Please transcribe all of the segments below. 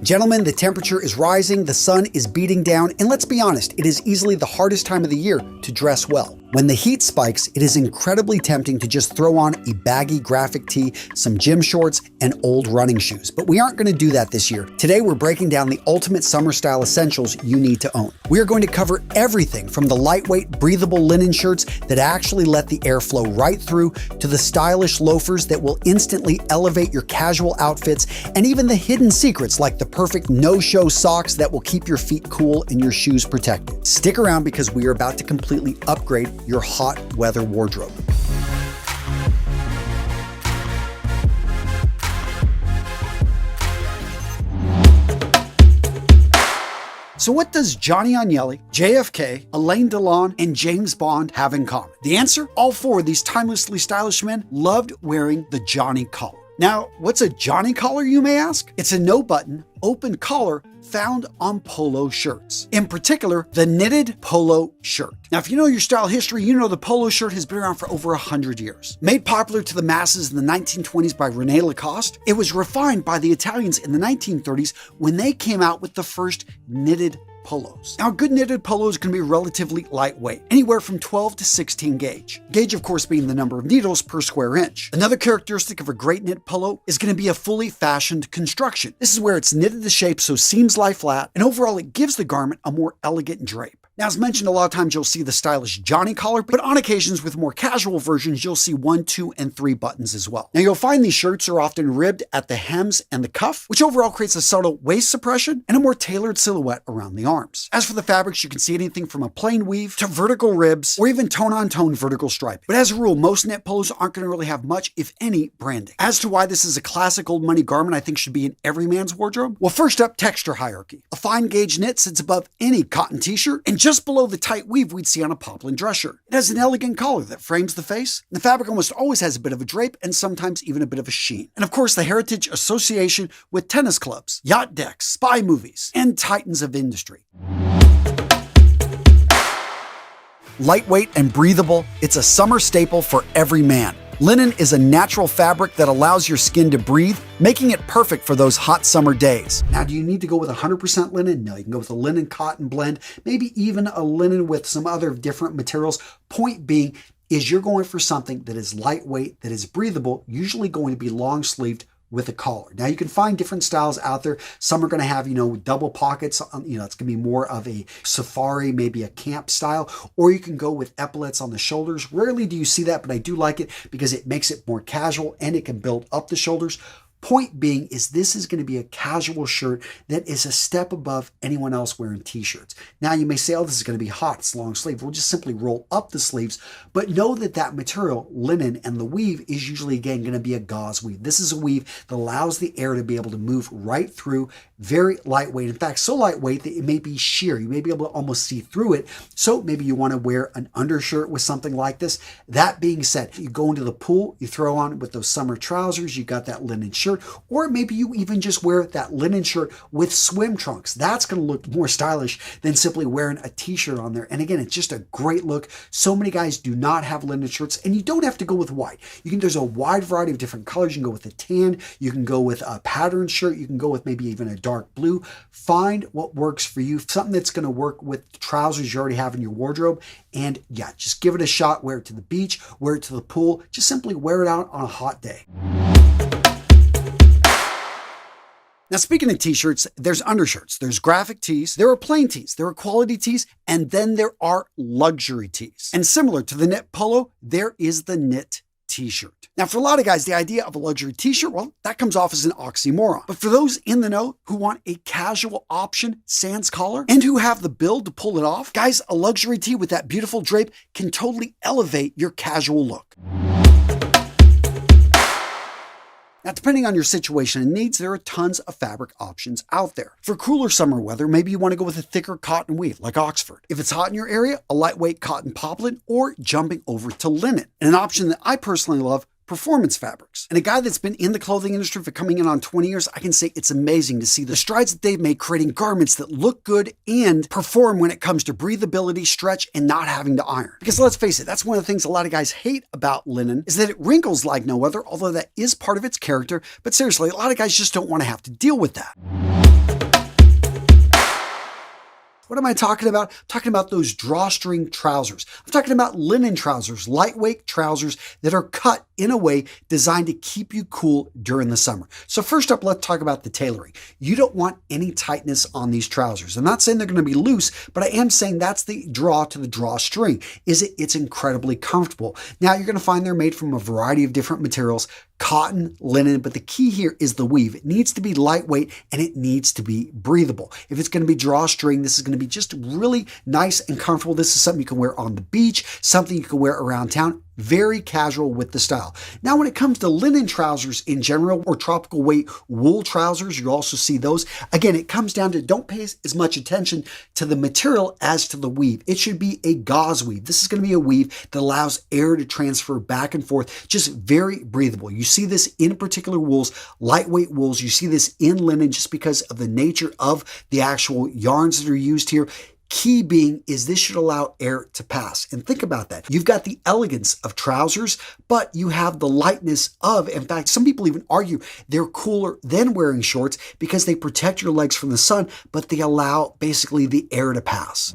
Gentlemen, the temperature is rising, the sun is beating down, and let's be honest, it is easily the hardest time of the year to dress well. When the heat spikes, it is incredibly tempting to just throw on a baggy graphic tee, some gym shorts, and old running shoes. But we aren't going to do that this year. Today, we're breaking down the ultimate summer style essentials you need to own. We are going to cover everything from the lightweight, breathable linen shirts that actually let the air flow right through, to the stylish loafers that will instantly elevate your casual outfits, and even the hidden secrets like the perfect no-show socks that will keep your feet cool and your shoes protected. Stick around because we are about to completely upgrade your hot weather wardrobe. So what does Johnny Agnelli, JFK, Alain Delon, and James Bond have in common? The answer? All four of these timelessly stylish men loved wearing the Johnny collar. Now, what's a Johnny collar, you may ask? It's a no-button, open collar found on polo shirts. In particular, the knitted polo shirt. Now, if you know your style history, you know the polo shirt has been around for over 100 years. Made popular to the masses in the 1920s by René Lacoste, it was refined by the Italians in the 1930s when they came out with the first knitted polos. Now, a good knitted polo is going to be relatively lightweight, anywhere from 12 to 16 gauge. Gauge, of course, being the number of needles per square inch. Another characteristic of a great knit polo is going to be a fully fashioned construction. This is where it's knitted to shape so seams lie flat, and overall it gives the garment a more elegant drape. Now, as mentioned, a lot of times you'll see the stylish Johnny collar, but on occasions with more casual versions, you'll see 1, 2, and 3 buttons as well. Now, you'll find these shirts are often ribbed at the hems and the cuff, which overall creates a subtle waist suppression and a more tailored silhouette around the arms. As for the fabrics, you can see anything from a plain weave to vertical ribs or even tone-on-tone vertical striping. But as a rule, most knit polos aren't going to really have much, if any, branding. As to why this is a classic old money garment I think should be in every man's wardrobe, well, first up, texture hierarchy. A fine gauge knit sits above any cotton t-shirt and just below the tight weave we'd see on a poplin dress shirt. It has an elegant collar that frames the face. The fabric almost always has a bit of a drape and sometimes even a bit of a sheen. And of course, the heritage association with tennis clubs, yacht decks, spy movies, and titans of industry. Lightweight and breathable, it's a summer staple for every man. Linen is a natural fabric that allows your skin to breathe, making it perfect for those hot summer days. Now, do you need to go with 100% linen? No, you can go with a linen cotton blend, maybe even a linen with some other different materials. Point being is you're going for something that is lightweight, that is breathable, usually going to be long sleeved with a collar. Now, you can find different styles out there. Some are going to have, double pockets. It's going to be more of a safari, maybe a camp style, or you can go with epaulets on the shoulders. Rarely do you see that, but I do like it because it makes it more casual and it can build up the shoulders. Point being is this is going to be a casual shirt that is a step above anyone else wearing t-shirts. Now, you may say, oh, this is going to be hot, it's long sleeve. We'll just simply roll up the sleeves, but know that that material, linen, and the weave is usually, again, going to be a gauze weave. This is a weave that allows the air to be able to move right through, very lightweight. In fact, so lightweight that it may be sheer. You may be able to almost see through it. So maybe you want to wear an undershirt with something like this. That being said, you go into the pool, you throw on with those summer trousers, you got that linen shirt, or maybe you even just wear that linen shirt with swim trunks. That's going to look more stylish than simply wearing a t-shirt on there. And again, it's just a great look. So many guys do not have linen shirts, and you don't have to go with white. There's a wide variety of different colors. You can go with a tan, you can go with a patterned shirt, you can go with maybe even a dark blue. Find what works for you, something that's going to work with the trousers you already have in your wardrobe. And yeah, just give it a shot. Wear it to the beach, wear it to the pool. Just simply wear it out on a hot day. Now, speaking of t-shirts, there's undershirts, there's graphic tees, there are plain tees, there are quality tees, and then there are luxury tees. And similar to the knit polo, there is the knit t-shirt. Now, for a lot of guys, the idea of a luxury t-shirt, well, that comes off as an oxymoron. But for those in the know who want a casual option, sans collar, and who have the build to pull it off, guys, a luxury tee with that beautiful drape can totally elevate your casual look. Now, depending on your situation and needs, there are tons of fabric options out there. For cooler summer weather, maybe you want to go with a thicker cotton weave like Oxford. If it's hot in your area, a lightweight cotton poplin, or jumping over to linen. And an option that I personally love, performance fabrics. And a guy that's been in the clothing industry for coming in on 20 years, I can say it's amazing to see the strides that they've made creating garments that look good and perform when it comes to breathability, stretch, and not having to iron. Because let's face it, that's one of the things a lot of guys hate about linen is that it wrinkles like no other, although that is part of its character. But seriously, a lot of guys just don't want to have to deal with that. What am I talking about? I'm talking about those drawstring trousers. I'm talking about linen trousers, lightweight trousers that are cut in a way designed to keep you cool during the summer. So first up, let's talk about the tailoring. You don't want any tightness on these trousers. I'm not saying they're going to be loose, but I am saying that's the draw to the drawstring. It's incredibly comfortable. Now you're going to find they're made from a variety of different materials, cotton, linen, but the key here is the weave. It needs to be lightweight and it needs to be breathable. If it's going to be drawstring, this is going to be just really nice and comfortable. This is something you can wear on the beach, something you can wear around town. Very casual with the style. Now, when it comes to linen trousers in general or tropical weight wool trousers, you also see those. Again, it comes down to don't pay as much attention to the material as to the weave. It should be a gauze weave. This is going to be a weave that allows air to transfer back and forth, just very breathable. You see this in particular wools, lightweight wools. You see this in linen just because of the nature of the actual yarns that are used here. Key being is this should allow air to pass. And think about that. You've got the elegance of trousers, but you have the lightness of, in fact, some people even argue they're cooler than wearing shorts because they protect your legs from the sun, but they allow basically the air to pass.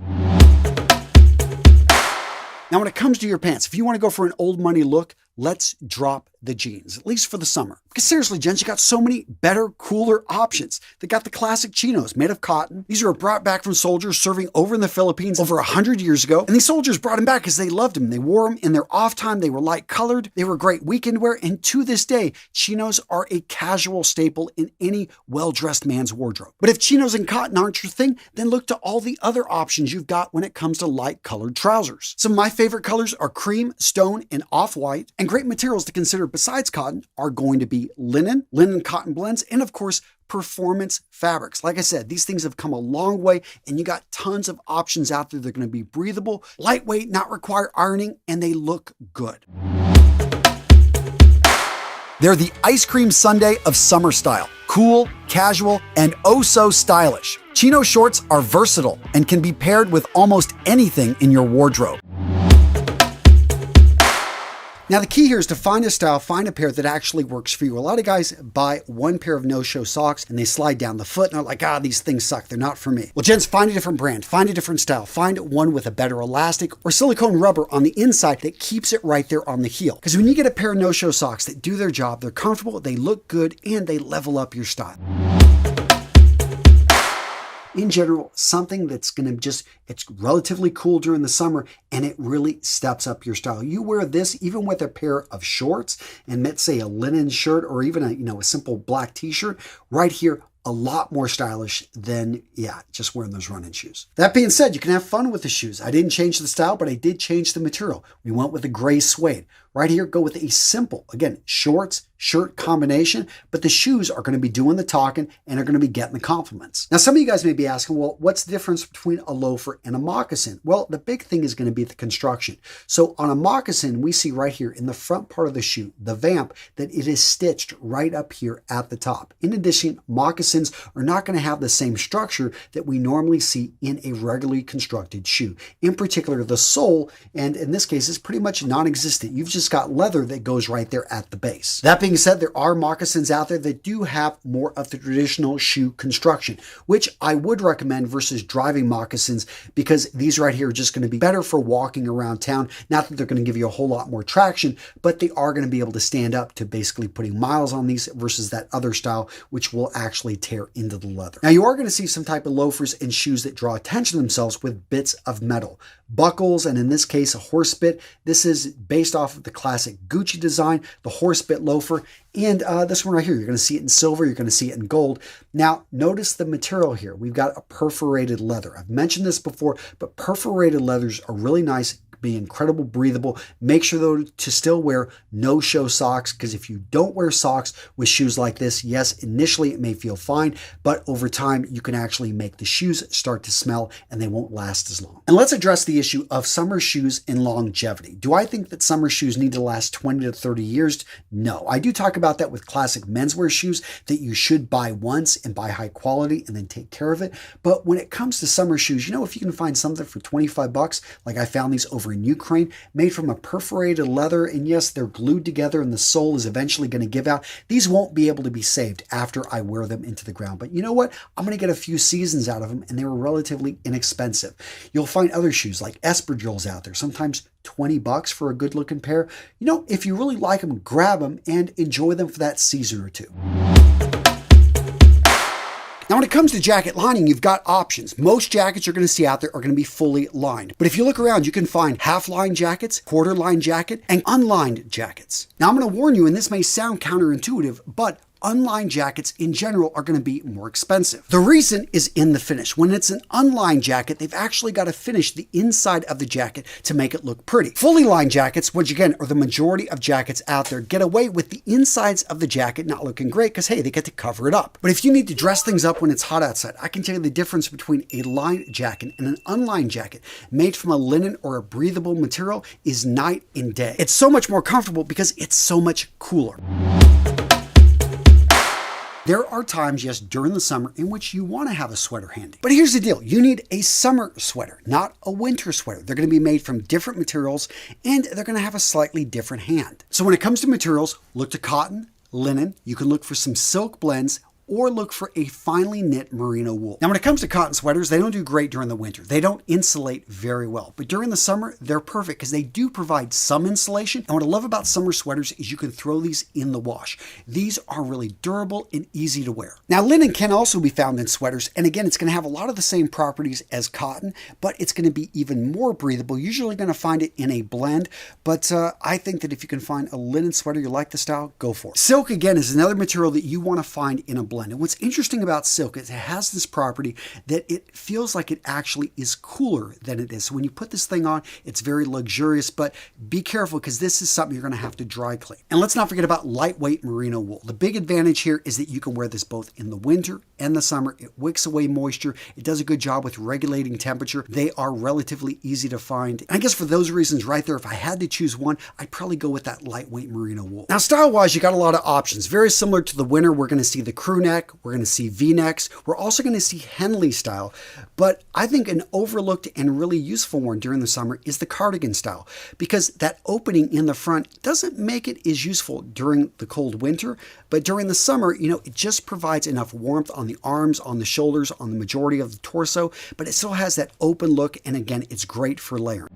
Now, when it comes to your pants, if you want to go for an old money look, let's drop the jeans, at least for the summer. Because seriously, gents, you got so many better, cooler options. They got the classic chinos made of cotton. These are brought back from soldiers serving over in the Philippines over 100 years ago. And these soldiers brought them back because they loved them. They wore them in their off time. They were light colored. They were great weekend wear. And to this day, chinos are a casual staple in any well-dressed man's wardrobe. But if chinos and cotton aren't your thing, then look to all the other options you've got when it comes to light colored trousers. Some of my favorite colors are cream, stone, and off-white. And great materials to consider besides cotton are going to be linen cotton blends, and of course, performance fabrics. Like I said, these things have come a long way and you got tons of options out there. They're going to be breathable, lightweight, not require ironing, and they look good. They're the ice cream sundae of summer style. Cool, casual, and oh so stylish. Chino shorts are versatile and can be paired with almost anything in your wardrobe. Now, the key here is to find a style, find a pair that actually works for you. A lot of guys buy one pair of no-show socks and they slide down the foot and they're like, these things suck. They're not for me. Well, gents, find a different brand, find a different style, find one with a better elastic or silicone rubber on the inside that keeps it right there on the heel. Because when you get a pair of no-show socks that do their job, they're comfortable, they look good, and they level up your style. In general, something that's going to it's relatively cool during the summer and it really steps up your style. You wear this even with a pair of shorts and let's say a linen shirt or even a simple black t-shirt right here, a lot more stylish than, just wearing those running shoes. That being said, you can have fun with the shoes. I didn't change the style, but I did change the material. We went with a gray suede. Right here, go with a simple, again, shorts, shirt combination, but the shoes are going to be doing the talking and are going to be getting the compliments. Now, some of you guys may be asking, well, what's the difference between a loafer and a moccasin? Well, the big thing is going to be the construction. So on a moccasin, we see right here in the front part of the shoe, the vamp, that it is stitched right up here at the top. In addition, moccasins are not going to have the same structure that we normally see in a regularly constructed shoe. In particular, the sole, and in this case, is pretty much non-existent. You've just got leather that goes right there at the base. That being said, there are moccasins out there that do have more of the traditional shoe construction, which I would recommend versus driving moccasins because these right here are just going to be better for walking around town. Not that they're going to give you a whole lot more traction, but they are going to be able to stand up to basically putting miles on these versus that other style, which will actually tear into the leather. Now, you are going to see some type of loafers and shoes that draw attention to themselves with bits of metal. Buckles, and in this case, a horse bit. This is based off of the classic Gucci design, the horse bit loafer. And this one right here, you're going to see it in silver, you're going to see it in gold. Now, notice the material here. We've got a perforated leather. I've mentioned this before, but perforated leathers are really nice, be incredible, breathable. Make sure though to still wear no-show socks, because if you don't wear socks with shoes like this, yes, initially it may feel fine, but over time you can actually make the shoes start to smell and they won't last as long. And let's address the issue of summer shoes and longevity. Do I think that summer shoes need to last 20 to 30 years? No. I do talk about that with classic menswear shoes that you should buy once and buy high quality and then take care of it. But when it comes to summer shoes, if you can find something for 25 bucks, like I found these over over in Ukraine, made from a perforated leather, and yes, they're glued together and the sole is eventually going to give out. These won't be able to be saved after I wear them into the ground. But you know what? I'm going to get a few seasons out of them, and they were relatively inexpensive. You'll find other shoes like espadrilles out there, sometimes $20 for a good looking pair. You know, if you really like them, grab them and enjoy them for that season or two. Now, when it comes to jacket lining, you've got options. Most jackets you're going to see out there are going to be fully lined. But if you look around, you can find half-line jackets, quarter-line jacket, and unlined jackets. Now, I'm going to warn you, and this may sound counterintuitive, but unlined jackets in general are going to be more expensive. The reason is in the finish. When it's an unlined jacket, they've actually got to finish the inside of the jacket to make it look pretty. Fully lined jackets, which again are the majority of jackets out there, get away with the insides of the jacket not looking great because, hey, they get to cover it up. But if you need to dress things up when it's hot outside, I can tell you the difference between a lined jacket and an unlined jacket made from a linen or a breathable material is night and day. It's so much more comfortable because it's so much cooler. There are times, yes, during the summer in which you want to have a sweater handy. But here's the deal. You need a summer sweater, not a winter sweater. They're going to be made from different materials and they're going to have a slightly different hand. So when it comes to materials, look to cotton, linen. You can look for some silk blends or look for a finely knit merino wool. Now, when it comes to cotton sweaters, they don't do great during the winter. They don't insulate very well. But during the summer, they're perfect because they do provide some insulation. And what I love about summer sweaters is you can throw these in the wash. These are really durable and easy to wear. Now, linen can also be found in sweaters. And again, it's going to have a lot of the same properties as cotton, but it's going to be even more breathable. Usually going to find it in a blend. But I think that if you can find a linen sweater, you like the style, go for it. Silk, again, is another material that you want to find in a blend. And what's interesting about silk is it has this property that it feels like it actually is cooler than it is. So when you put this thing on, it's very luxurious, but be careful because this is something you're going to have to dry clean. And let's not forget about lightweight merino wool. The big advantage here is that you can wear this both in the winter and the summer. It wicks away moisture. It does a good job with regulating temperature. They are relatively easy to find. And I guess for those reasons right there, if I had to choose one, I'd probably go with that lightweight merino wool. Now, style-wise, you got a lot of options. Very similar to the winter, we're going to see the crew neck. We're going to see V-necks. We're also going to see Henley style. But I think an overlooked and really useful one during the summer is the cardigan style because that opening in the front doesn't make it as useful during the cold winter. But during the summer, you know, it just provides enough warmth on the arms, on the shoulders, on the majority of the torso, but it still has that open look. And again, it's great for layering.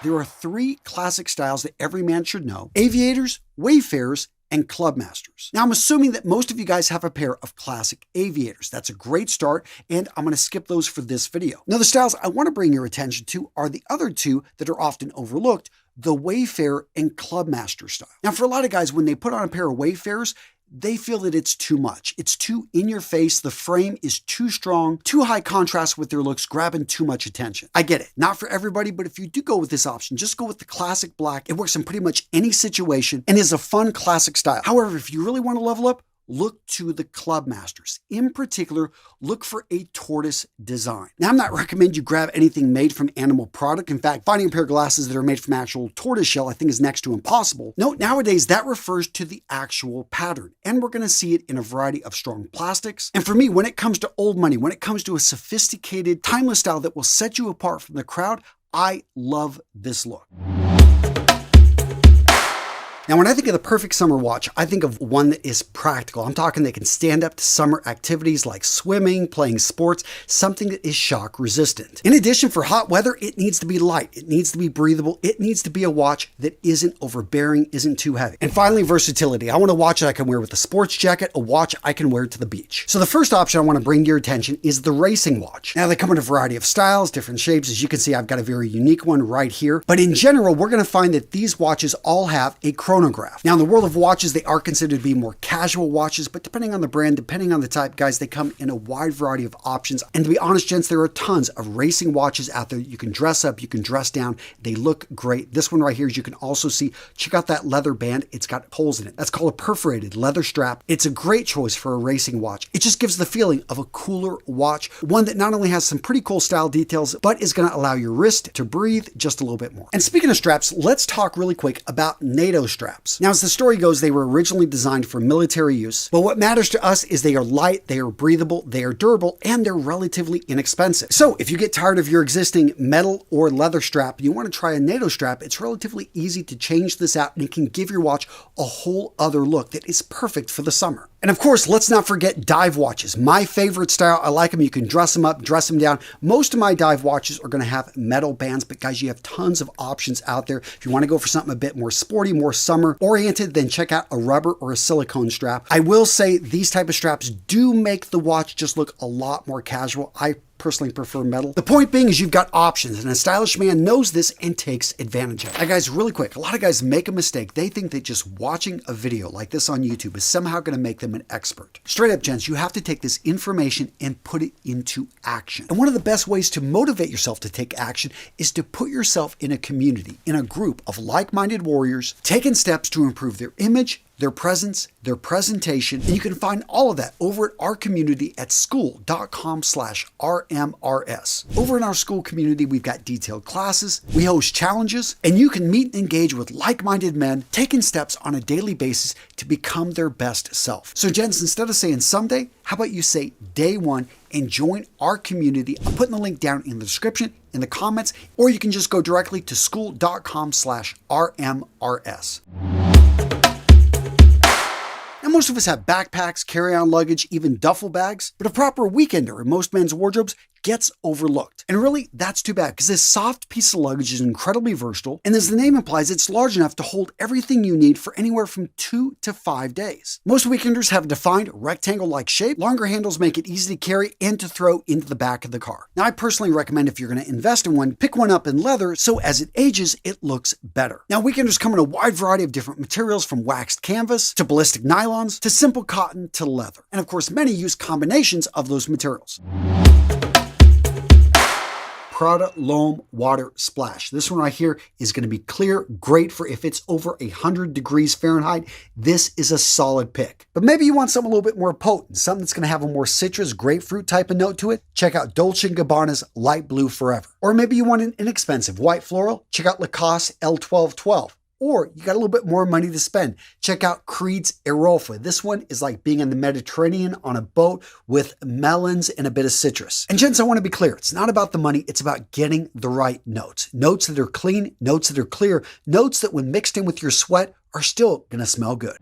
There are three classic styles that every man should know: aviators, wayfarers, and clubmasters. Now, I'm assuming that most of you guys have a pair of classic aviators. That's a great start, and I'm going to skip those for this video. Now, the styles I want to bring your attention to are the other two that are often overlooked: the wayfarer and clubmaster style. Now, for a lot of guys, when they put on a pair of wayfarers, they feel that it's too much. It's too in your face. The frame is too strong, too high contrast with their looks, grabbing too much attention. I get it. Not for everybody, but if you do go with this option, just go with the classic black. It works in pretty much any situation and is a fun classic style. However, if you really want to level up, look to the clubmasters. In particular, look for a tortoise design. Now, I'm not recommending you grab anything made from animal product. In fact, finding a pair of glasses that are made from actual tortoise shell, I think, is next to impossible. No, nowadays that refers to the actual pattern, and we're going to see it in a variety of strong plastics. And for me, when it comes to old money, when it comes to a sophisticated, timeless style that will set you apart from the crowd, I love this look. Now, when I think of the perfect summer watch, I think of one that is practical. I'm talking that can stand up to summer activities like swimming, playing sports, something that is shock resistant. In addition, for hot weather, it needs to be light. It needs to be breathable. It needs to be a watch that isn't overbearing, isn't too heavy. And finally, versatility. I want a watch that I can wear with a sports jacket, a watch I can wear to the beach. So the first option I want to bring to your attention is the racing watch. Now, they come in a variety of styles, different shapes. As you can see, I've got a very unique one right here. But in general, we're going to find that these watches all have a chronograph. Now, in the world of watches, they are considered to be more casual watches, but depending on the brand, depending on the type, guys, they come in a wide variety of options. And to be honest, gents, there are tons of racing watches out there. You can dress up, you can dress down. They look great. This one right here, as you can also see, check out that leather band. It's got holes in it. That's called a perforated leather strap. It's a great choice for a racing watch. It just gives the feeling of a cooler watch, one that not only has some pretty cool style details, but is going to allow your wrist to breathe just a little bit more. And speaking of straps, let's talk really quick about NATO straps. straps. Now, as the story goes, they were originally designed for military use, but what matters to us is they are light, they are breathable, they are durable, and they're relatively inexpensive. So if you get tired of your existing metal or leather strap and you want to try a NATO strap, it's relatively easy to change this out and it can give your watch a whole other look that is perfect for the summer. And of course, let's not forget dive watches. My favorite style. I like them. You can dress them up, dress them down. Most of my dive watches are going to have metal bands, but guys, you have tons of options out there. If you want to go for something a bit more sporty, more summer oriented, then check out a rubber or a silicone strap. I will say these type of straps do make the watch just look a lot more casual. I personally prefer metal. The point being is you've got options, and a stylish man knows this and takes advantage of it. Now guys, really quick, a lot of guys make a mistake. They think that just watching a video like this on YouTube is somehow going to make them an expert. Straight up, gents, you have to take this information and put it into action. And one of the best ways to motivate yourself to take action is to put yourself in a community, in a group of like-minded warriors, taking steps to improve their image, their presence, their presentation, and you can find all of that over at our community at school.com/RMRS. Over in our school community, we've got detailed classes, we host challenges, and you can meet and engage with like-minded men taking steps on a daily basis to become their best self. So gents, instead of saying someday, how about you say day one and join our community? I'm putting the link down in the description, in the comments, or you can just go directly to school.com/RMRS. Now, most of us have backpacks, carry-on luggage, even duffel bags, but a proper weekender in most men's wardrobes gets overlooked. And really, that's too bad because this soft piece of luggage is incredibly versatile, and as the name implies, it's large enough to hold everything you need for anywhere from 2 to 5 days. Most weekenders have a defined rectangle-like shape. Longer handles make it easy to carry and to throw into the back of the car. Now, I personally recommend if you're going to invest in one, pick one up in leather so as it ages, it looks better. Now, weekenders come in a wide variety of different materials, from waxed canvas to ballistic nylons to simple cotton to leather. And of course, many use combinations of those materials. Prada Loam Water Splash. This one right here is going to be clear, great for if it's over 100 degrees Fahrenheit. This is a solid pick. But maybe you want something a little bit more potent, something that's going to have a more citrus, grapefruit type of note to it. Check out Dolce & Gabbana's Light Blue Forever. Or maybe you want an inexpensive white floral. Check out Lacoste L1212. Or you got a little bit more money to spend. Check out Creed's Arofa. This one is like being in the Mediterranean on a boat with melons and a bit of citrus. And gents, I want to be clear. It's not about the money. It's about getting the right notes. Notes that are clean, notes that are clear, notes that when mixed in with your sweat are still going to smell good.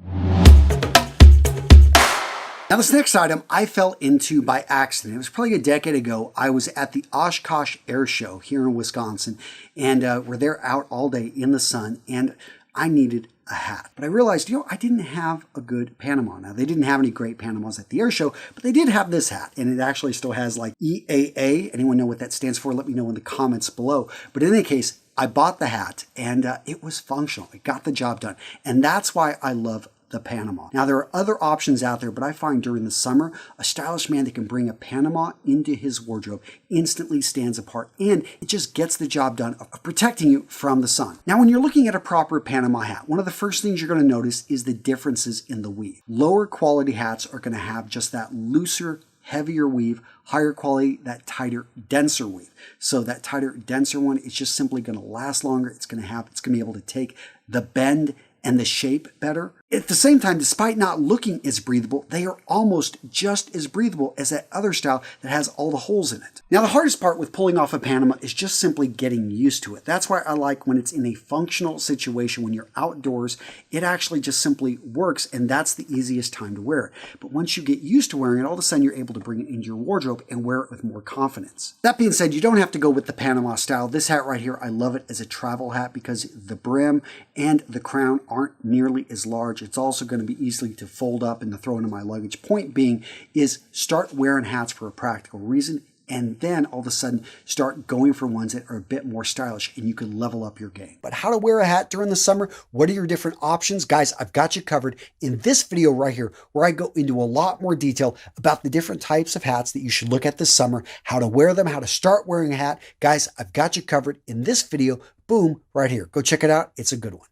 Now, this next item I fell into by accident. It was probably a decade ago. I was at the Oshkosh Air Show here in Wisconsin, and we're there out all day in the sun, and I needed a hat. But I realized, I didn't have a good Panama. Now, they didn't have any great Panamas at the air show, but they did have this hat, and it actually still has like EAA. Anyone know what that stands for? Let me know in the comments below. But in any case, I bought the hat, and it was functional. It got the job done, and that's why I love the Panama. Now, there are other options out there, but I find during the summer, a stylish man that can bring a Panama into his wardrobe instantly stands apart, and it just gets the job done of protecting you from the sun. Now, when you're looking at a proper Panama hat, one of the first things you're going to notice is the differences in the weave. Lower quality hats are going to have just that looser, heavier weave. Higher quality, that tighter, denser weave. So that tighter, denser one is just simply going to last longer. It's going to be able to take the bend and the shape better. At the same time, despite not looking as breathable, they are almost just as breathable as that other style that has all the holes in it. Now, the hardest part with pulling off a Panama is just simply getting used to it. That's why I like when it's in a functional situation, when you're outdoors, it actually just simply works, and that's the easiest time to wear it. But once you get used to wearing it, all of a sudden you're able to bring it into your wardrobe and wear it with more confidence. That being said, you don't have to go with the Panama style. This hat right here, I love it as a travel hat because the brim and the crown aren't nearly as large. It's also going to be easily to fold up and to throw into my luggage. Point being is start wearing hats for a practical reason, and then all of a sudden start going for ones that are a bit more stylish, and you can level up your game. But how to wear a hat during the summer? What are your different options? Guys, I've got you covered in this video right here, where I go into a lot more detail about the different types of hats that you should look at this summer, how to wear them, how to start wearing a hat. Guys, I've got you covered in this video. Boom, right here. Go check it out. It's a good one.